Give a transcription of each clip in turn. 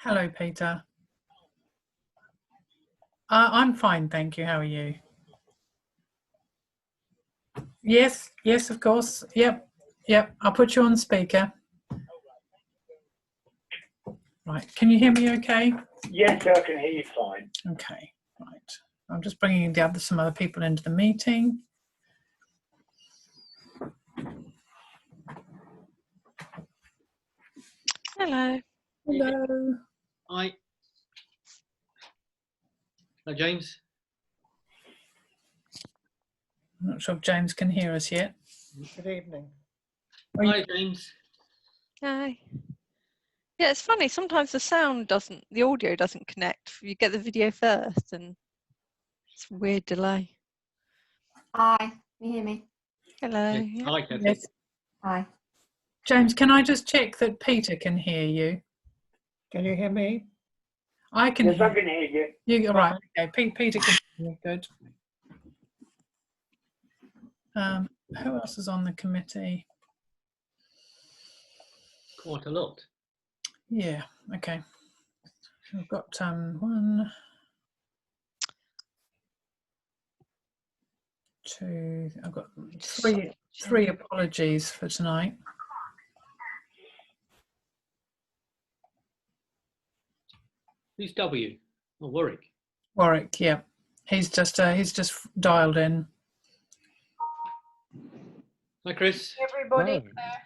Hello, Peter. I'm fine, thank you. How are you? Yes, of course. Yep. I'll put you on speaker. Right. Can you hear me okay? Yes, I can hear you fine. Okay, right. I'm just bringing some other people into the meeting. Hello. Hello. Hi. Hello, James. I'm not sure if James can hear us yet. Good evening. Hi, James. Hi. Yeah, it's funny. Sometimes the audio doesn't connect. You get the video first, and it's a weird delay. Hi, can you hear me? Hello. Yes. Yeah. Hi, Kathy. Yes. Hi. James, can I just check that Peter can hear you? Can you hear me? I can Yes, I hear can hear you. you. Right. Okay. Peter can hear me. Good. Who else is on the committee? Quite a lot. Yeah. Okay. I've got one, two. I've got three apologies for tonight. Who's W? Oh, Warwick. Warwick, yeah. He's just dialed in. Hi, Chris. Everybody.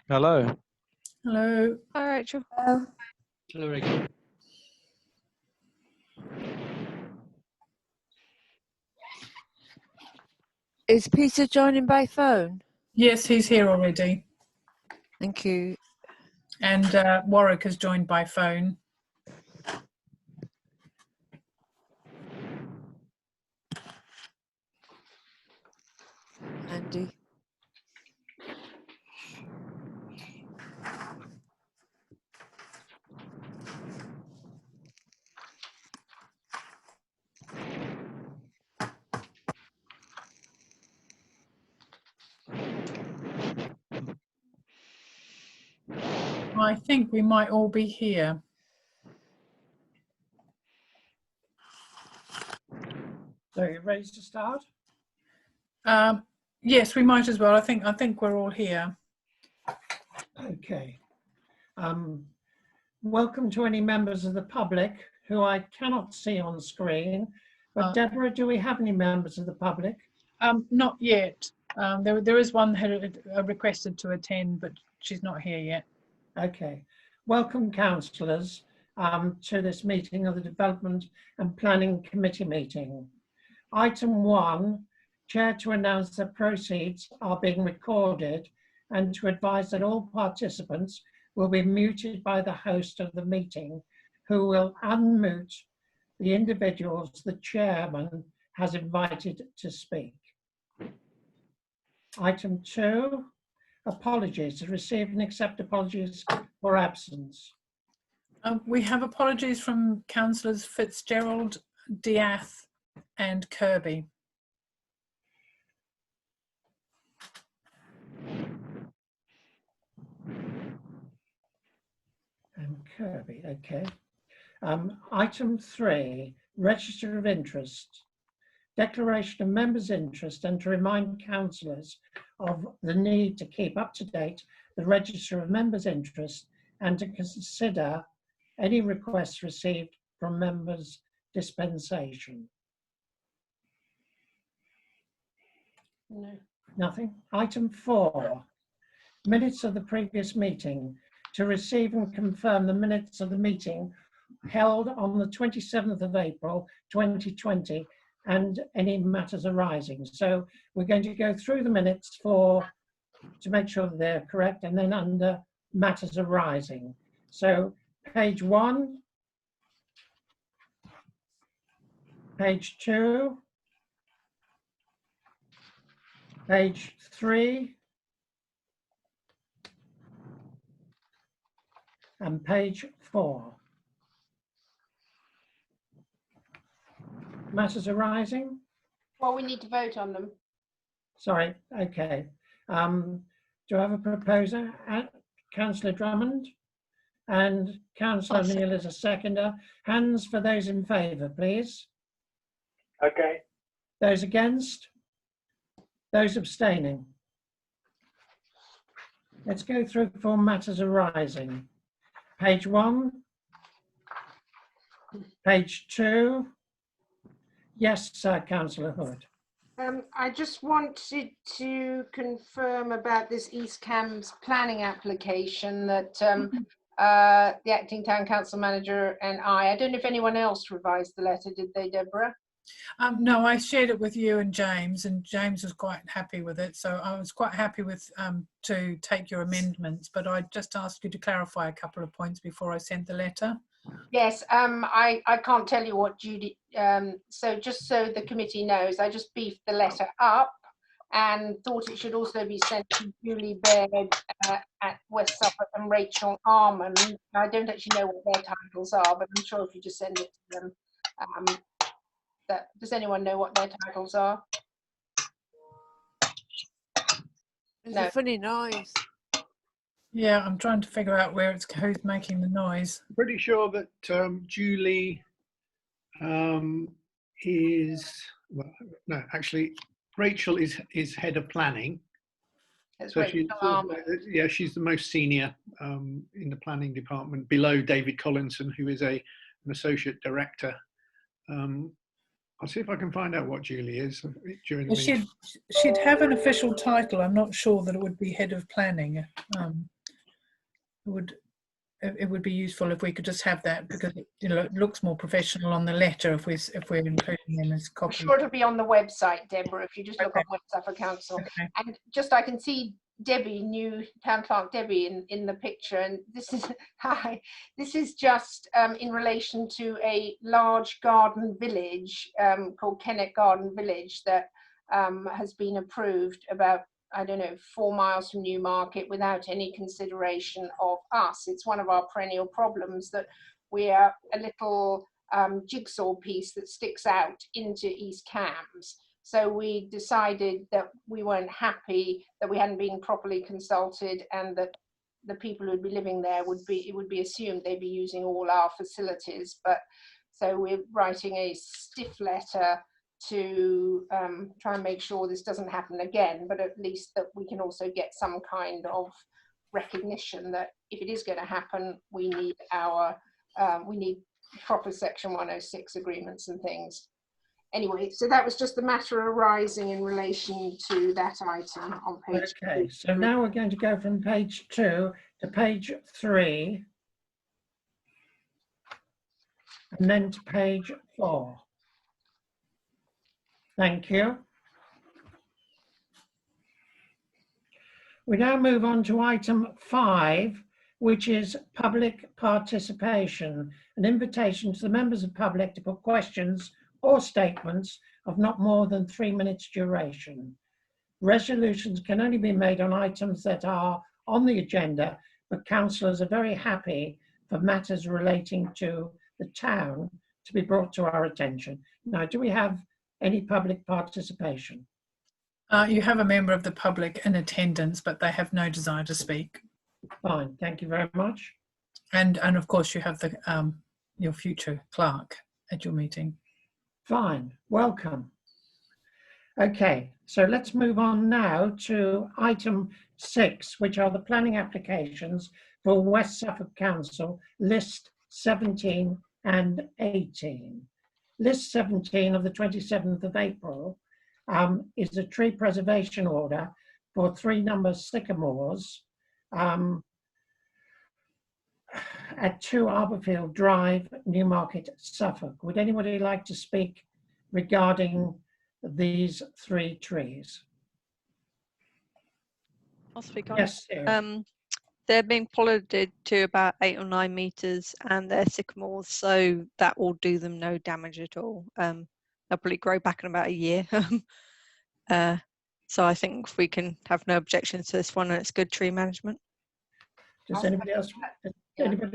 Hello. Hello. Hi, Rachel. Hello. Hello, Rachel. Is Peter joining by phone? Yes, he's here already. Thank you. And Warwick has joined by phone. Andy. I think we might all be here. So you ready to start? Yes, we might as well. I think we're all here. Okay. Welcome to any members of the public who I cannot see on screen. But Deborah, do we have any members of the public? Not yet. There is one who requested to attend, but she's not here yet. Okay. Welcome, councillors, to this meeting of the Development and Planning Committee meeting. Item 1, Chair to announce that proceeds are being recorded and to advise that all participants will be muted by the host of the meeting, who will unmute the individuals the chairman has invited to speak. Item 2, apologies. To receive and accept apologies for absence. We have apologies from councillors Fitzgerald, Diath and Kirby. And Kirby, okay. Item 3, register of interest. Declaration of members' interest, and to remind councillors of the need to keep up to date the register of members' interest and to consider any requests received from members' dispensation. No. Nothing. Item 4, minutes of the previous meeting. To receive and confirm the minutes of the meeting held on the 27th of April 2020 and any matters arising. So we're going to go through the minutes to make sure that they're correct, and then under matters arising. So page 1, page 2, page 3, and page 4. Matters arising? Well, we need to vote on them. Sorry, okay. Do I have a proposer? Councillor Drummond? and Councillor I'll second. Neal is a seconder. Hands for those in favour, please. Okay. Those against? Those abstaining? Let's go through for matters arising. Page 1. Page 2. Yes, Councillor Hood. I just wanted to confirm about this East Cambs planning application that the acting town council manager and I don't know if anyone else revised the letter, did they, Deborah? No, I shared it with you and James was quite happy with it. So I was quite happy with to take your amendments, but I just asked you to clarify a couple of points before I sent the letter. Yes, I can't tell you what Judy, so just so the committee knows, I just beefed the letter up and thought it should also be sent to Julie Baird at West Suffolk and Rachel Armand. I don't actually know what their titles are, but I'm sure if you just send it to them. Does anyone know what their titles are? There's No. a funny noise. Yeah, I'm trying to figure out who's making the noise. Pretty sure that Julie is, well, no, actually, Rachel is head of planning. It's So Rachel Armand. yeah, she's the most senior in the planning department, below David Collinson, who is an associate director. I'll see if I can find out what Julie is during the meeting. She'd have an official title. I'm not sure that it would be head of planning. It would be useful if we could just have that, because it looks more professional on the letter if we're including them as I'm copies. sure it'll be on the website, Deborah, if you just look Okay. on West Suffolk Council. Okay. And just I can see Debbie, new town clerk Debbie in the picture, and this is hi. This is just in relation to a large garden village called Kennet Garden Village that has been approved about, I don't know, 4 miles from Newmarket without any consideration of us. It's one of our perennial problems that we are a little jigsaw piece that sticks out into East Cambs. So we decided that we weren't happy that we hadn't been properly consulted, and that the people who'd be living there would be assumed they'd be using all our facilities. But so we're writing a stiff letter to try and make sure this doesn't happen again, but at least that we can also get some kind of recognition that if it is going to happen, we need proper Section 106 agreements and things. Anyway, so that was just the matter arising in relation to that item on page. Okay, so now we're going to go from page 2 to page 3, and then to page 4. Thank you. We now move on to item 5, which is public participation, an invitation to the members of the public to put questions or statements of not more than 3 minutes duration. Resolutions can only be made on items that are on the agenda, but councillors are very happy for matters relating to the town to be brought to our attention. Now, do we have any public participation? You have a member of the public in attendance, but they have no desire to speak. Fine, thank you very much. And of course you have the your future clerk at your meeting. Fine, welcome. Okay, so let's move on now to item 6, which are the planning applications for West Suffolk Council, list 17 and 18. List 17 of the 27th of April is a tree preservation order for 3 number sycamores at 2 Arborfield Drive, Newmarket, Suffolk. Would anybody like to speak regarding these 3 trees? I'll speak on. Yes, Sarah. They're being pollarded to about 8 or 9 meters, and they're sycamores, so that will do them no damage at all. They'll probably grow back in about a year. So I think we can have no objections to this one, and it's good tree management. Does anybody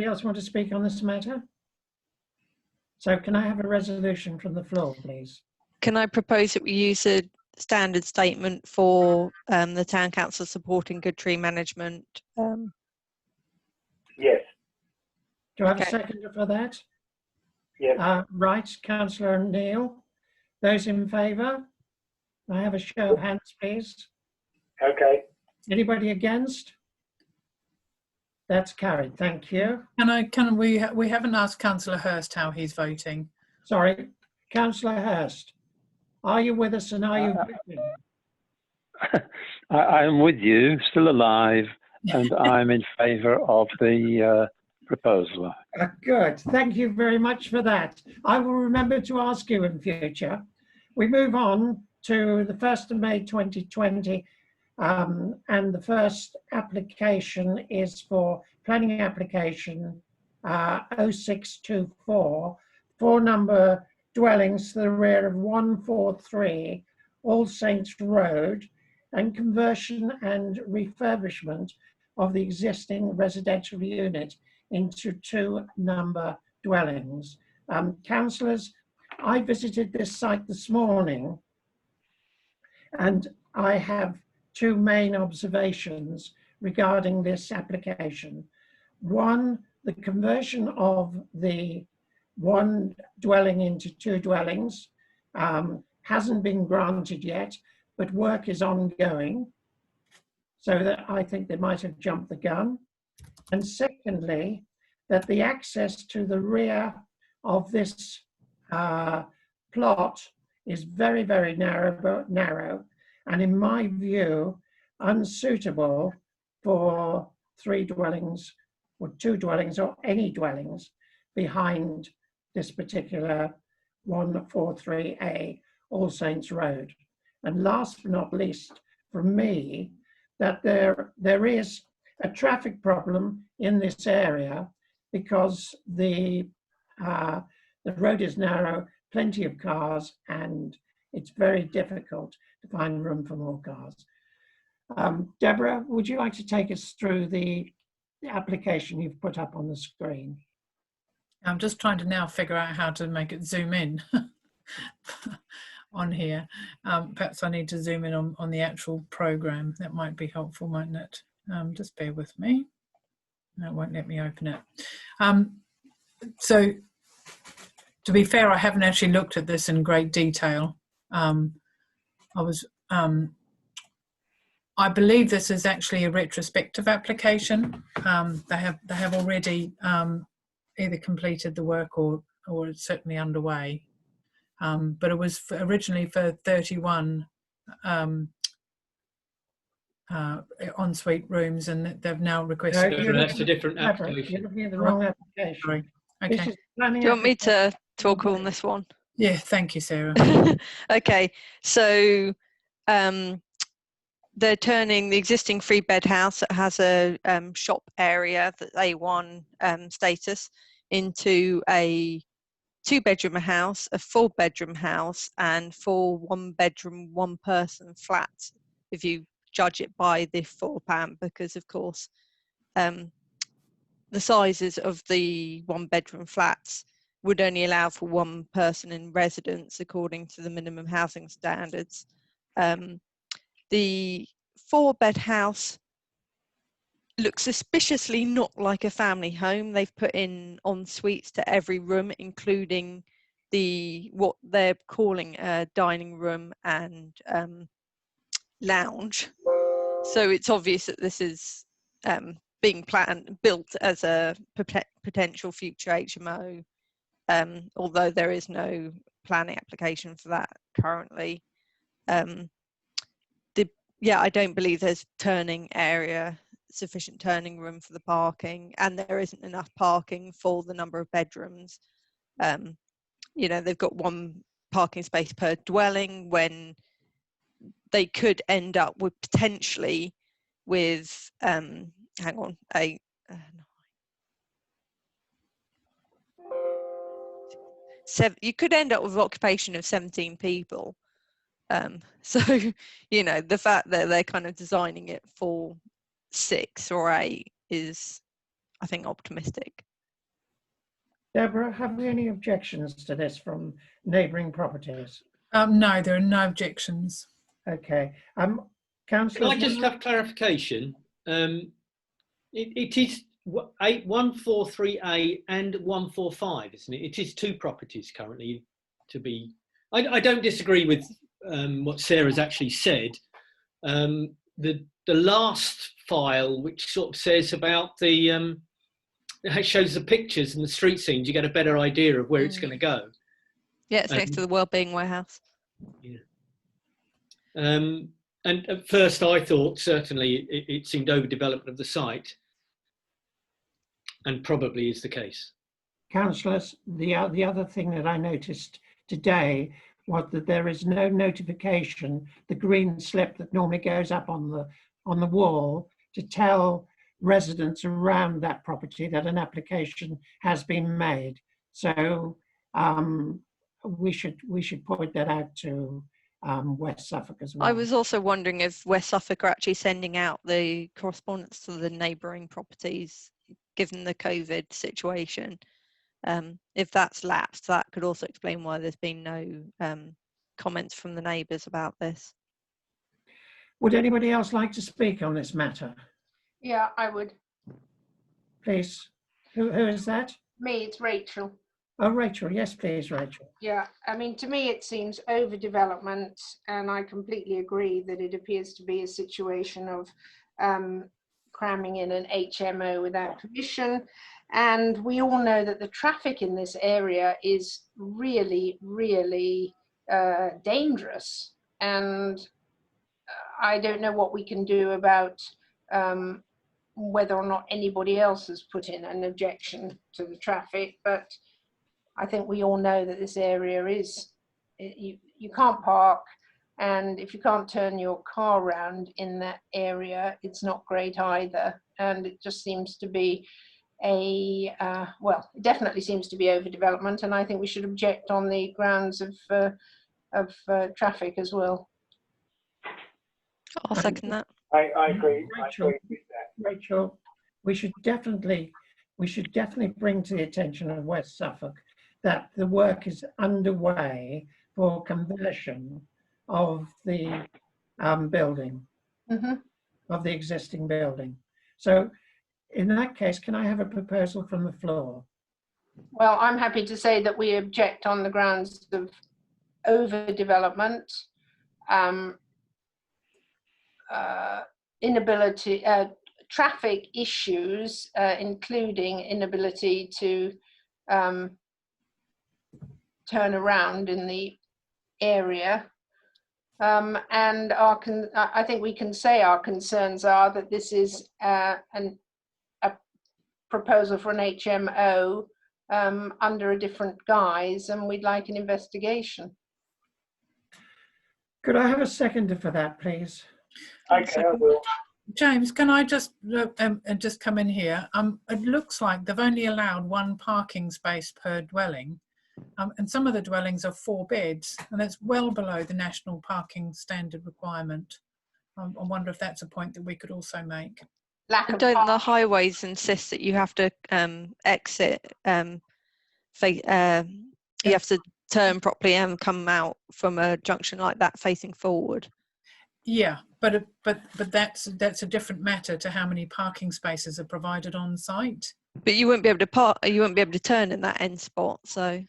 else want to speak on this matter? So can I have a resolution from the floor, please? Can I propose that we use a standard statement for the town council supporting good tree management? Yes. Do I have a Okay. seconder for that? Yes. Right, Councillor Neil. Those in favour? I have a show of hands, please. Okay. Anybody against? That's carried. Thank you. We haven't asked Councillor Hurst how he's voting. Sorry, Councillor Hurst. Are you with us and are you voting? I'm with you, still alive, and I'm in favour of the proposal. Good. Thank you very much for that. I will remember to ask you in future. We move on to the 1st of May 2020, and the first application is for planning application 0624, 4-number dwellings to the rear of 143 All Saints Road, and conversion and refurbishment of the existing residential unit into 2-number dwellings. Councillors, I visited this site this morning and I have 2 main observations regarding this application. One, the conversion of the 1 dwelling into 2 dwellings hasn't been granted yet, but work is ongoing. So that I think they might have jumped the gun. And secondly, that the access to the rear of this plot is very, very narrow, and in my view, unsuitable for 3 dwellings or 2 dwellings or any dwellings behind this particular 143A All Saints Road. And last but not least, from me, that there is a traffic problem in this area because the road is narrow, plenty of cars, and it's very difficult to find room for more cars. Deborah, would you like to take us through the application you've put up on the screen? I'm just trying to now figure out how to make it zoom in on here. Perhaps I need to zoom in on the actual program. That might be helpful, mightn't it? Just bear with me. That won't let me open it. So, to be fair, I haven't actually looked at this in great detail. I believe this is actually a retrospective application. They have already either completed the work or it's certainly underway. But it was originally for 31 ensuite rooms, and they've now requested. No, That's a different application. You're looking at the wrong application. Sorry. This Okay. is planning Do you want me application. to talk on this one? Yeah. Thank you, Sarah. Okay, so they're turning the existing 3-bed house that has a shop area, that A1 status, into a 2-bedroom house, a 4-bedroom house, and 4 1-bedroom, 1-person flats, if you judge it by the floor plan, because of course the sizes of the 1-bedroom flats would only allow for 1 person in residence according to the minimum housing standards. The 4-bed house looks suspiciously not like a family home. They've put in en suites to every room, including what they're calling a dining room and lounge. So it's obvious that this is being built as a potential future HMO, although there is no planning application for that currently. I don't believe there's turning area, sufficient turning room for the parking, and there isn't enough parking for the number of bedrooms. You know, they've got 1 parking space per dwelling, when they could end up with potentially with you could end up with occupation of 17 people. So, you know, the fact that they're kind of designing it for 6 or 8 is, I think, optimistic. Deborah, have we any objections to this from neighbouring properties? No, there are no objections. Okay. Can Councillor, I just have clarification? It is 143A and 145, isn't it? It is two properties currently to be. I don't disagree with what Sarah's actually said. The last file, which sort of says about the, it shows the pictures and the street scenes, you get a better idea of where it's going to go. Yeah, it's next to the Wellbeing Warehouse. Yeah. And at first I thought certainly it seemed overdevelopment of the site, and probably is the case. Councillors, the other thing that I noticed today was that there is no notification, the green slip that normally goes up on the wall to tell residents around that property that an application has been made. So we should point that out to West Suffolk as well. I was also wondering if West Suffolk are actually sending out the correspondence to the neighbouring properties, given the COVID situation. If that's lapsed, that could also explain why there's been no comments from the neighbours about this. Would anybody else like to speak on this matter? Yeah, I would. Please. Who is that? Me, it's Rachel. Oh, Rachel. Yes, please, Rachel. Yeah, I mean, to me, it seems overdevelopment, and I completely agree that it appears to be a situation of cramming in an HMO without permission. And we all know that the traffic in this area is really, really dangerous. And I don't know what we can do about whether or not anybody else has put in an objection to the traffic, but I think we all know that this area is, you can't park, and if you can't turn your car around in that area, it's not great either. And it just seems to be well, it definitely seems to be overdevelopment, and I think we should object on the grounds of traffic as well. I'll second that. I agree. Rachel, I agree with that. Rachel, we should definitely bring to the attention of West Suffolk that the work is underway for conversion of the building, of the existing building. So in that case, can I have a proposal from the floor? Well, I'm happy to say that we object on the grounds of overdevelopment, inability, traffic issues, including inability to turn around in the area. And I think we can say our concerns are that this is a proposal for an HMO under a different guise, and we'd like an investigation. Could I have a seconder for that, please? Okay, I will. James, can I just come in here? It looks like they've only allowed one parking space per dwelling, and some of the dwellings are 4 beds, and that's well below the national parking standard requirement. I wonder if that's a point that we could also make. And don't the highways insist that you have to exit, you have to turn properly and come out from a junction like that facing forward? Yeah, but that's a different matter to how many parking spaces are provided on site. But you wouldn't be able to park. You wouldn't be able to turn in that end spot. So.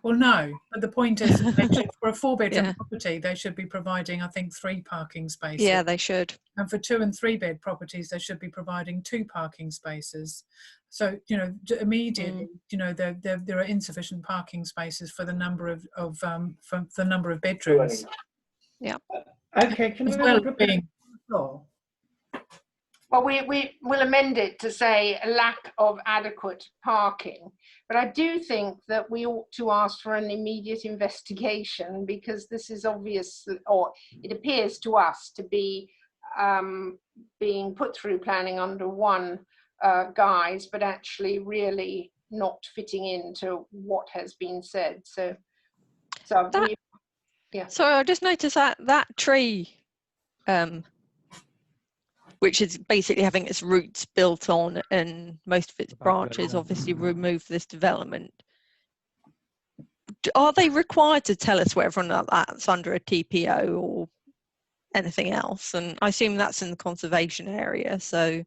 Well, no. But the point is, for a 4-bedroom property, they should be providing, I think, 3 parking spaces. Yeah, they should. And for 2- and 3-bed properties, they should be providing 2 parking spaces. So, you know, immediately, you know, there are insufficient parking spaces for the number of for the number of bedrooms. Yeah. Okay, can As we well have a as being proposal? Well, we will amend it to say a lack of adequate parking. But I do think that we ought to ask for an immediate investigation, because this is obvious, or it appears to us to be being put through planning under one guise, but actually really not fitting into what has been said. So yeah. So I just noticed that tree, which is basically having its roots built on and most of its branches obviously remove this development. Are they required to tell us whether or not that's under a TPO or anything else? And I assume that's in the conservation area. So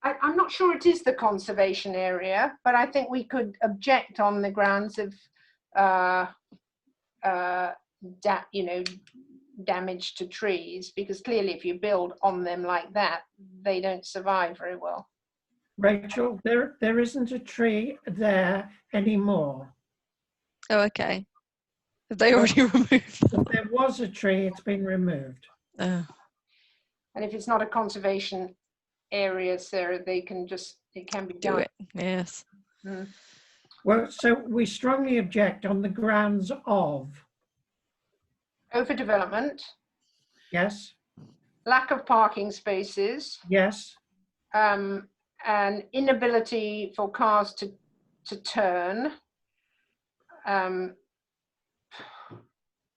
I'm not sure it is the conservation area, but I think we could object on the grounds of, damage to trees, because clearly if you build on them like that, they don't survive very well. Rachel, there isn't a tree there anymore. Oh, okay. Have they already removed If them? there was a tree, it's been removed. Oh. And if it's not a conservation area, Sarah, they can just, it can be Do done. it, yes. Mm. Well, so we strongly object on the grounds of, Overdevelopment, yes, lack of parking spaces, yes, an inability for cars to turn,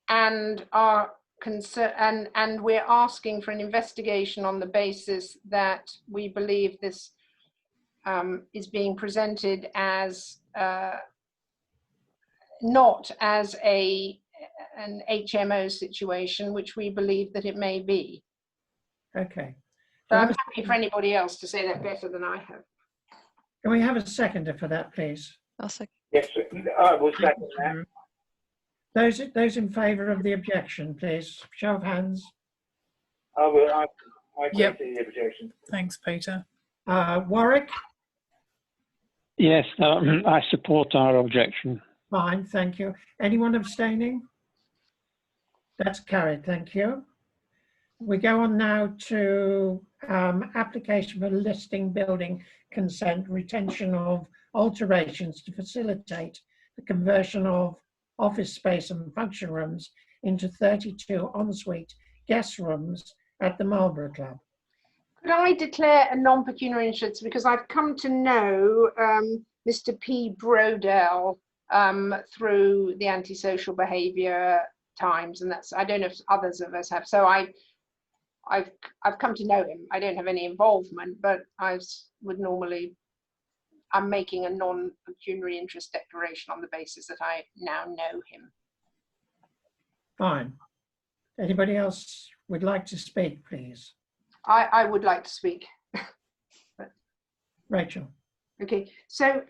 and our concern, and we're asking for an investigation on the basis that we believe this is being presented as not as an HMO situation, which we believe that it may be. okay. But I'm happy for anybody else to say that better than I have. Can we have a seconder for that, please? That's okay. Yes, I will second that. Those in favour of the objection, please. Show of hands. I agree Yep. to the objection. Thanks, Peter. Warwick? Yes, I support our objection. Fine, thank you. Anyone abstaining? That's carried, thank you. We go on now to application for listing building consent, retention of alterations to facilitate the conversion of office space and function rooms into 32 ensuite guest rooms at the Marlborough Club. Could I declare a non-pecuniary interest, because I've come to know Mr. P. Brodell through the antisocial behaviour times, and that's, I don't know if others of us have. So I've come to know him. I don't have any involvement, but I'm making a non-pecuniary interest declaration on the basis that I now know him. Fine. Anybody else would like to speak, please? I would like to speak. Rachel. Okay, so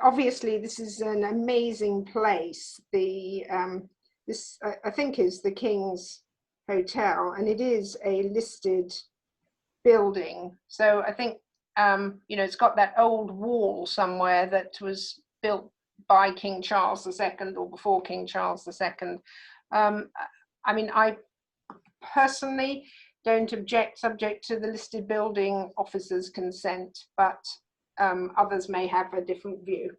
obviously this is an amazing place. This I think is the King's Hotel, and it is a listed building. So I think it's got that old wall somewhere that was built by King Charles II or before King Charles II. I mean, I personally don't object, subject to the listed building officer's consent, but others may have a different view.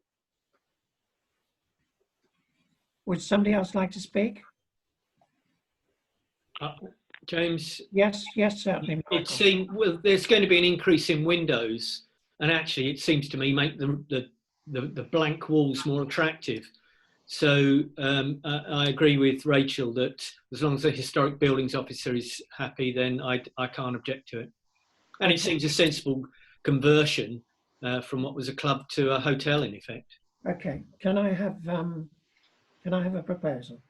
Would somebody else like to speak? James, Yes, certainly. it seems, well, there's going to be an increase in windows, and actually it seems to me make the blank walls more attractive. So I agree with Rachel that as long as the historic buildings officer is happy, then I can't object to it. And it seems a sensible conversion from what was a club to a hotel, in effect. Okay, can I have a proposal?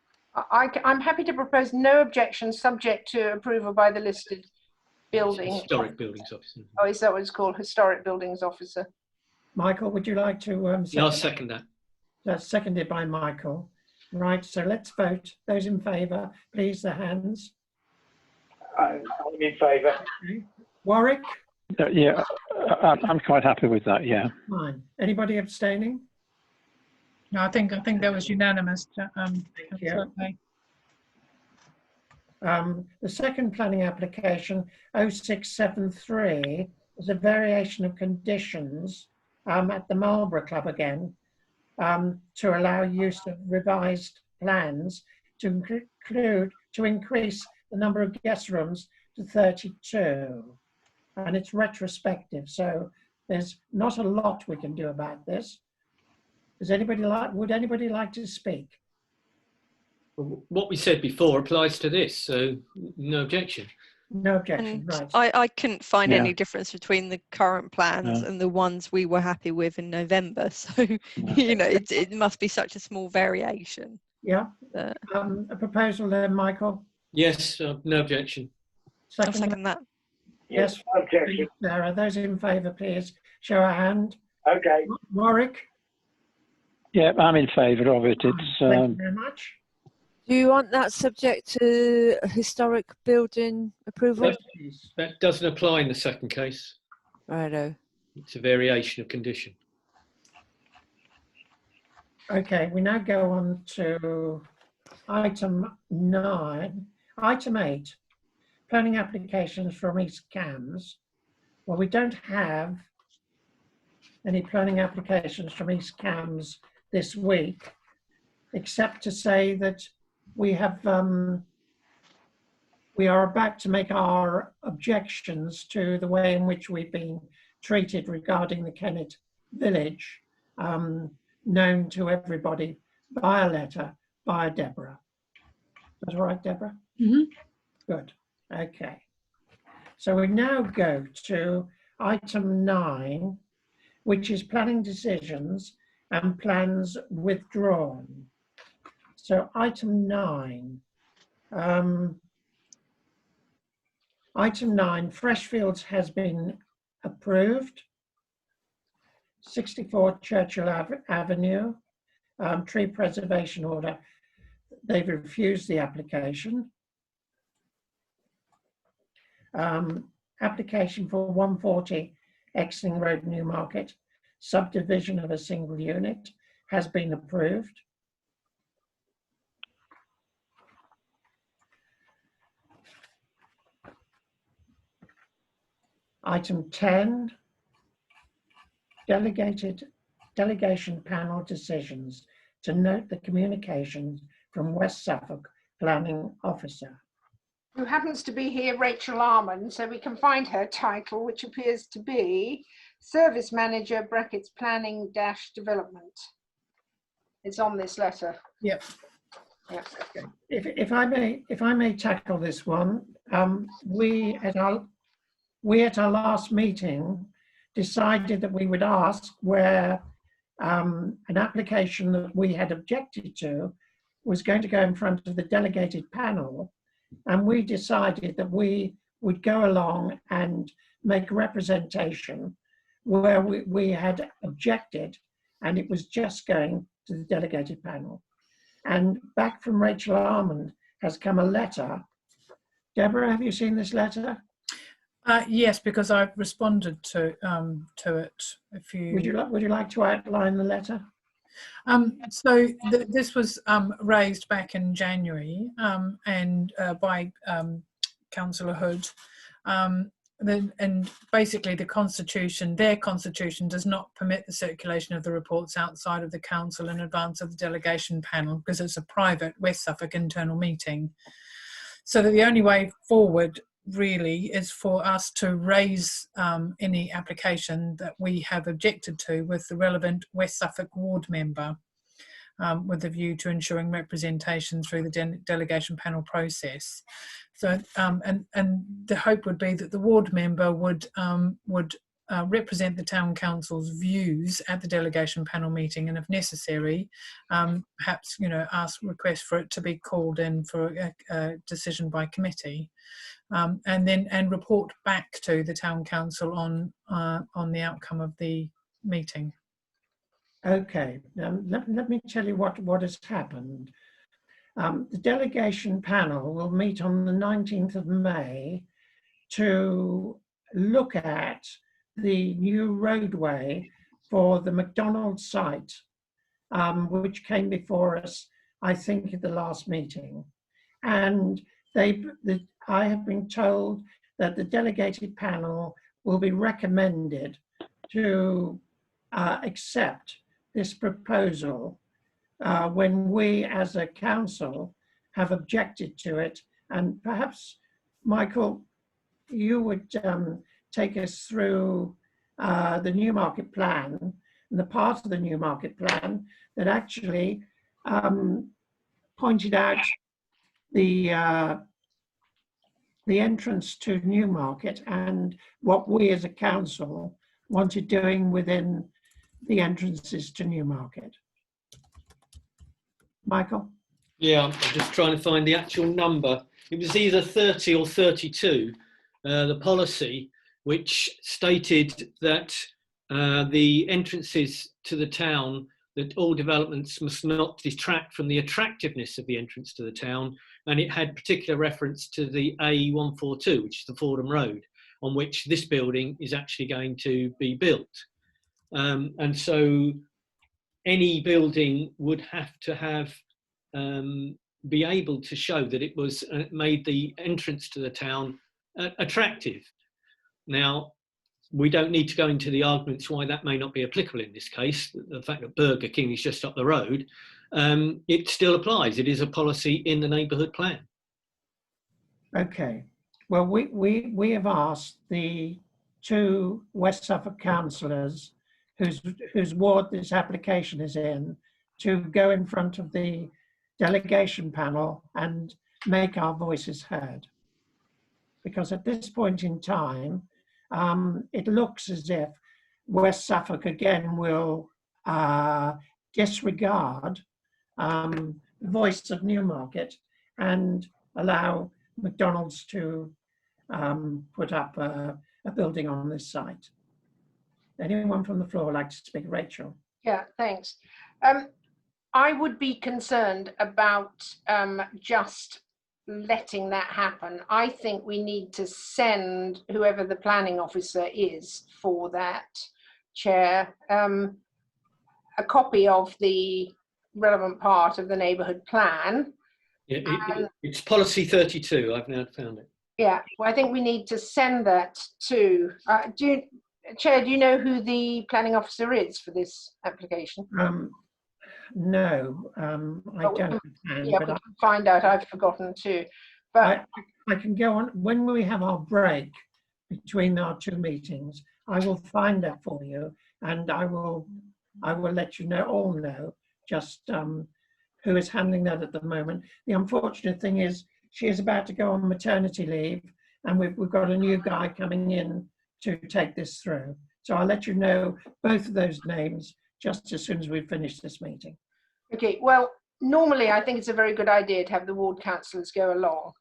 I'm happy to propose no objection, subject to approval by the listed building. Historic buildings officer. Oh, is that what it's called? Historic buildings officer. Michael, would you like to Yeah, I'll second that. That's seconded by Michael. Right, so let's vote. Those in favour, please, the hands. I'm in favour. Warwick? Yeah, I'm quite happy with that, yeah. Fine. Anybody abstaining? No, I think that was unanimous. you. Absolutely. The second planning application, 0673, is a variation of conditions at the Marlborough Club again, to allow use of revised plans to increase the number of guest rooms to 32. And it's retrospective, so there's not a lot we can do about this. Would anybody like to speak? What we said before applies to this, so no objection. No objection, And right. I couldn't find Yeah. any difference between the current plans No. and the ones we were happy with in November. So, it must be such a small variation. Yeah. That, A proposal there, Michael. Yes, no objection. I'll second that. Yes. Objection. Sarah, those in favour, please show a hand. Okay. Warwick? Yeah, I'm in favour of it. It's Thank you very much. Do you want that subject to historic building approval? Yes. That doesn't apply in the second case. Righto. It's a variation of condition. Okay, we now go on to item 9. Item 8, planning applications from East Cams. Well, we don't have any planning applications from East Cams this week, except to say that we have we are about to make our objections to the way in which we've been treated regarding the Kennet Village, known to everybody by a letter by Deborah. Is that all right, Deborah? Mm-hmm. Good. Okay. So we now go to item 9, which is planning decisions and plans withdrawn. So item 9. Item 9, Freshfields has been approved. 64 Churchill Avenue, tree preservation order. They've refused the application. Application for 140 Exling Road, Newmarket, subdivision of a single unit, has been approved. Item 10, delegation panel decisions to note the communications from West Suffolk Planning Officer. Who happens to be here, Rachel Armand, so we can find her title, which appears to be Service Manager brackets Planning dash Development. It's on this letter. Yep. Yeah. If I may tackle this one, we at our last meeting decided that we would ask where an application that we had objected to was going to go in front of the delegated panel, and we decided that we would go along and make a representation where we had objected, and it was just going to the delegated panel. And back from Rachel Armand has come a letter. Deborah, have you seen this letter? Yes, because I've responded to it. If you Would you like to outline the letter? This was raised back in January and by Councillor Hood. And basically their constitution does not permit the circulation of the reports outside of the council in advance of the delegation panel, because it's a private West Suffolk internal meeting. So that the only way forward really is for us to raise any application that we have objected to with the relevant West Suffolk ward member, with a view to ensuring representation through the delegation panel process. So, and the hope would be that the ward member would represent the town council's views at the delegation panel meeting, and if necessary, perhaps request for it to be called in for a decision by committee, and report back to the town council on the outcome of the meeting. Okay, let me tell you what has happened. The delegation panel will meet on the 19th of May to look at the new roadway for the McDonald's site, which came before us, I think, at the last meeting. And I have been told that the delegated panel will be recommended to accept this proposal when we as a council have objected to it. And perhaps, Michael, you would take us through the Newmarket plan, and the part of the Newmarket plan that actually pointed out the entrance to Newmarket and what we as a council wanted doing within the entrances to Newmarket. Michael? Yeah, I'm just trying to find the actual number. it was either 30 or 32, the policy, which stated that the entrances to the town, that all developments must not detract from the attractiveness of the entrance to the town, and it had particular reference to the A142, which is the Fordham Road, on which this building is actually going to be built. And so any building would have to have be able to show that it was made the entrance to the town attractive. Now, we don't need to go into the arguments why that may not be applicable in this case. The fact that Burger King is just up the road, it still applies. It is a policy in the neighbourhood plan. Okay. Well, we have asked the 2 West Suffolk councillors whose ward this application is in to go in front of the delegation panel and make our voices heard. Because at this point in time, it looks as if West Suffolk again will disregard the voice of Newmarket and allow McDonald's to put up a building on this site. Anyone from the floor like to speak? Rachel? Yeah, thanks. I would be concerned about just letting that happen. I think we need to send whoever the planning officer is for that, Chair, a copy of the relevant part of the neighbourhood plan. Yeah, it's policy 32. I've now found it. Yeah, well, I think we need to send that to, Chair, do you know who the planning officer is for this application? No, I don't. Yeah, we can find out. I've forgotten too. But I can go on. When we have our break between our 2 meetings, I will find that for you, and I will let you all know just who is handling that at the moment. The unfortunate thing is she is about to go on maternity leave, and we've got a new guy coming in to take this through. So I'll let you know both of those names just as soon as we finish this meeting. Okay, well, normally I think it's a very good idea to have the ward councillors go along,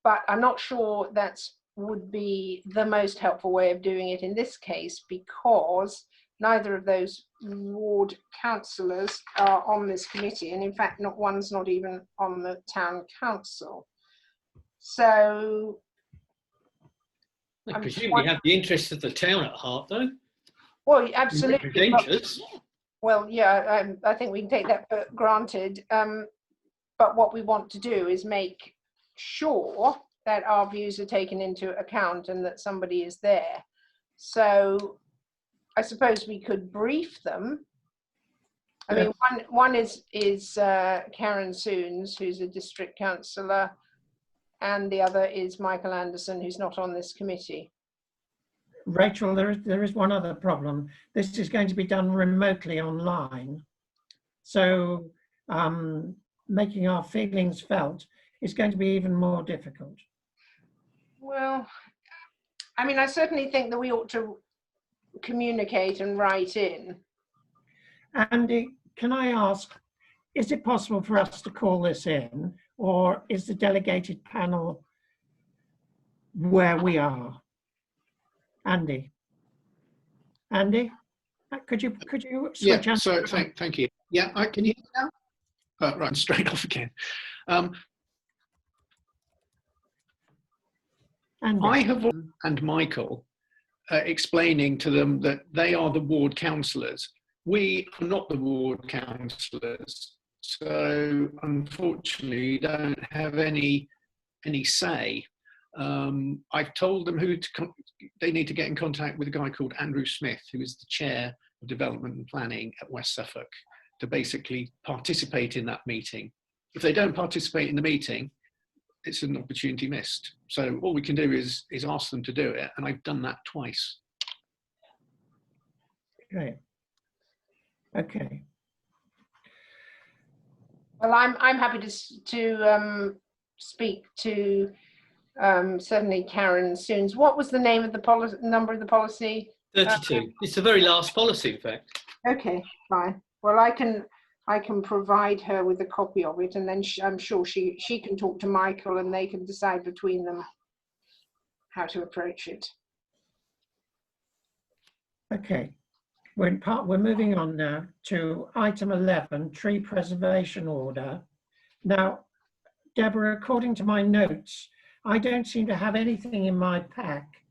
but I'm not sure that would be the most helpful way of doing it in this case, because neither of those ward councillors are on this committee, and in fact one's not even on the town council. So I presume we have the interests of the town at heart, though. Well, absolutely. Dangerous. Well, yeah, I think we can take that for granted. But what we want to do is make sure that our views are taken into account and that somebody is there. So I suppose we could brief them. I mean, one is Karen Soons, who's a district councillor, and the other is Michael Anderson, who's not on this committee. Rachel, there is one other problem. This is going to be done remotely online. So making our feelings felt is going to be even more difficult. Well, I mean, I certainly think that we ought to communicate and write in. Andy, can I ask, is it possible for us to call this in, or is the delegated panel where we are? Andy, could you switch on? So thank you. Yeah, can you hear me now? Right, straight off again. I have, and Michael, explaining to them that they are the ward councillors. We are not the ward councillors, so unfortunately don't have any say. I've told them they need to get in contact with a guy called Andrew Smith, who is the chair of development and planning at West Suffolk, to basically participate in that meeting. If they don't participate in the meeting, it's an opportunity missed. So all we can do is ask them to do it, and I've done that twice. Okay. Well, I'm happy to speak to certainly Karen Soons. What was the name of the number of the policy? 32. It's the very last policy, in fact. Okay, fine. Well, I can I can provide her with a copy of it, and then I'm sure she can talk to Michael and they can decide between them how to approach it. Okay, we're moving on now to item 11, tree preservation order. Now, Deborah, according to my notes, I don't seem to have anything in my pack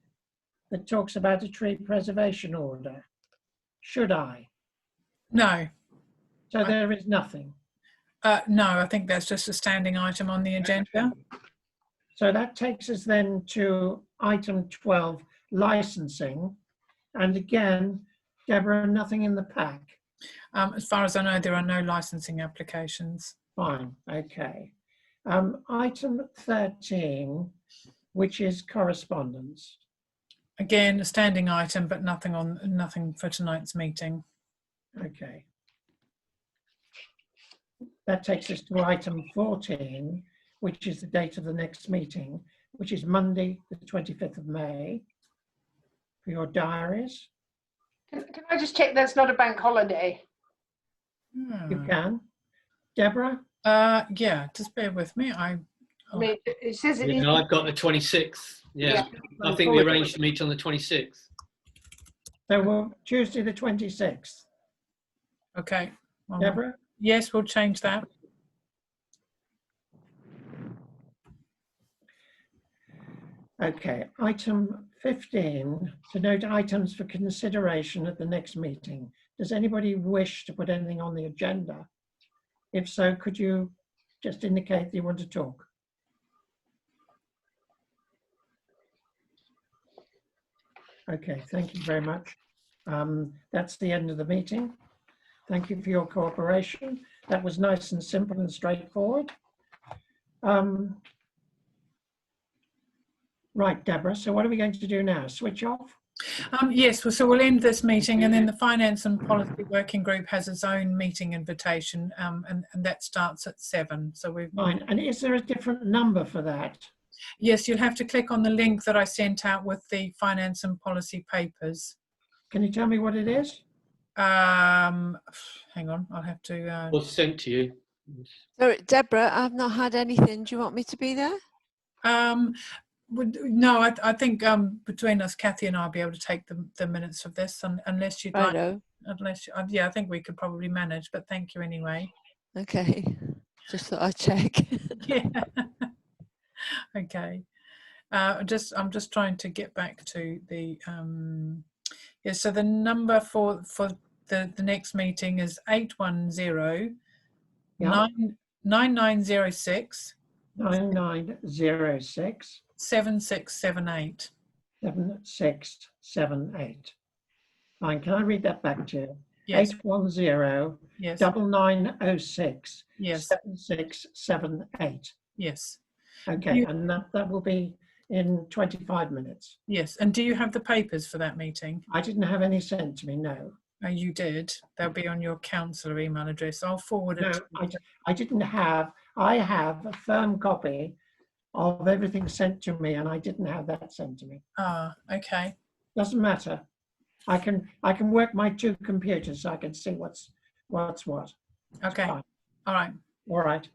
that talks about a tree preservation order. Should I? No. So there is nothing. No, I think that's just a standing item on the agenda. So that takes us then to item 12, licensing. And again, Deborah, nothing in the pack. As far as I know, there are no licensing applications. Fine, okay. Item 13, which is correspondence. Again, a standing item, but nothing for tonight's meeting. Okay. That takes us to item 14, which is the date of the next meeting, which is Monday, the 25th of May. For your diaries. Can I just check that's not a bank holiday? You can. Deborah? Yeah, just bear with me. I mean, it says it is. Yeah, I've got the 26th. Yeah, I think we arranged to meet on the 26th. So we'll Tuesday the 26th. Okay. Deborah? Yes, we'll change that. Okay, item 15, to note items for consideration at the next meeting. Does anybody wish to put anything on the agenda? If so, could you just indicate that you want to talk? Okay, thank you very much. That's the end of the meeting. Thank you for your cooperation. That was nice and simple and straightforward. Right, Deborah, so what are we going to do now? Switch off? Yes, well, so we'll end this meeting, and then the Finance and Policy Working Group has its own meeting invitation, and that starts at 7. So we've Fine. And is there a different number for that? Yes, you'll have to click on the link that I sent out with the Finance and Policy papers. Can you tell me what it is? Hang on, I'll have to. What's sent to you? Sorry, Deborah, I've not had anything. Do you want me to be there? No, I think between us, Kathy and I'll be able to take the minutes of this, unless you'd like. Unless, yeah, I think we could probably manage. But thank you anyway. Okay, just thought I'd check. Yeah. Okay. I'm just trying to get back to the yeah. So the number for the next meeting is 810 9906 9906 7678. 7678. Fine. Can I read that back to you? Yes. 810 Yes. 9906 Yes. 7678. Yes. Okay, and that will be in 25 minutes. Yes. And do you have the papers for that meeting? I didn't have any sent to me, no. You did. They'll be on your councillor email address. I'll forward it. No, I didn't have. I have a firm copy of everything sent to me, and I didn't have that sent to me. Ah, okay. Doesn't matter. I can work my two computers so I can see what's what. Okay. All right. All right.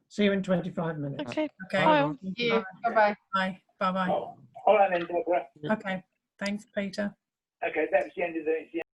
See you in 25 minutes. Okay. Okay. Bye. Yeah. Bye-bye. Bye. Bye-bye. All right then, Deborah. Okay. Thanks, Peter. Okay, that's the end of the